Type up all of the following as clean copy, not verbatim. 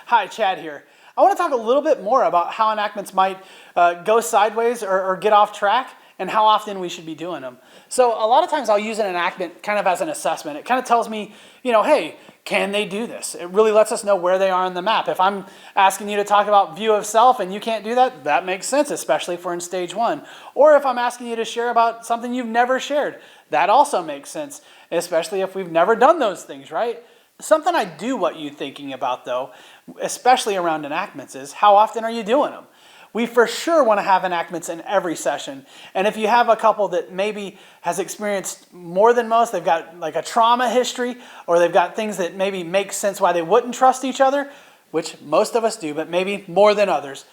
Hi, Chad here. I want to talk a little bit more about how enactments might go sideways or get off track and how often we should be doing them. So a lot of times I'll use an enactment kind of as an assessment. It kind of tells me, hey, can they do this? It really lets us know where they are on the map. If I'm asking you to talk about view of self and you can't do that, that makes sense, especially if we're in stage one. Or if I'm asking you to share about something you've never shared, that also makes sense, especially if we've never done those things, right? Something I do want you thinking about, though, especially around enactments, is how often are you doing them? We for sure want to have enactments in every session. And if you have a couple that maybe has experienced more than most, they've got like a trauma history, or they've got things that maybe make sense why they wouldn't trust each other, which most of us do, but maybe more than others,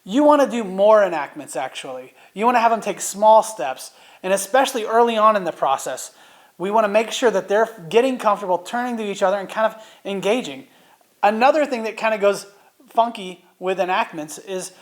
you want to do more enactments, actually. You want to have them take small steps, and especially early on in the process. We want to make sure that they're getting comfortable turning to each other and kind of engaging. Another thing that kind of goes funky with enactments is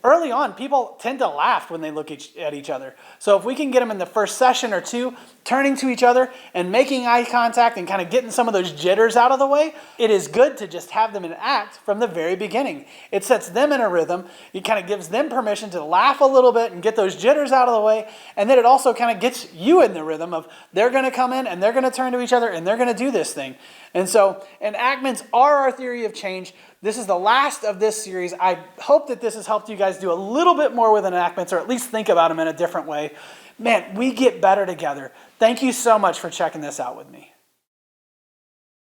early on, people tend to laugh when they look at each other. So if we can get them in the first session or two, turning to each other and making eye contact and kind of getting some of those jitters out of the way, it is good to just have them enact from the very beginning. It sets them in a rhythm. It kind of gives them permission to laugh a little bit and get those jitters out of the way. And then it also kind of gets you in the rhythm of they're going to come in and they're going to turn to each other and they're going to do this thing. And so enactments are our theory of change. This is the last of this series. I hope that this has helped you guys do a little bit more with enactments, or at least think about them in a different way. Man, we get better together. Thank you so much for checking this out with me.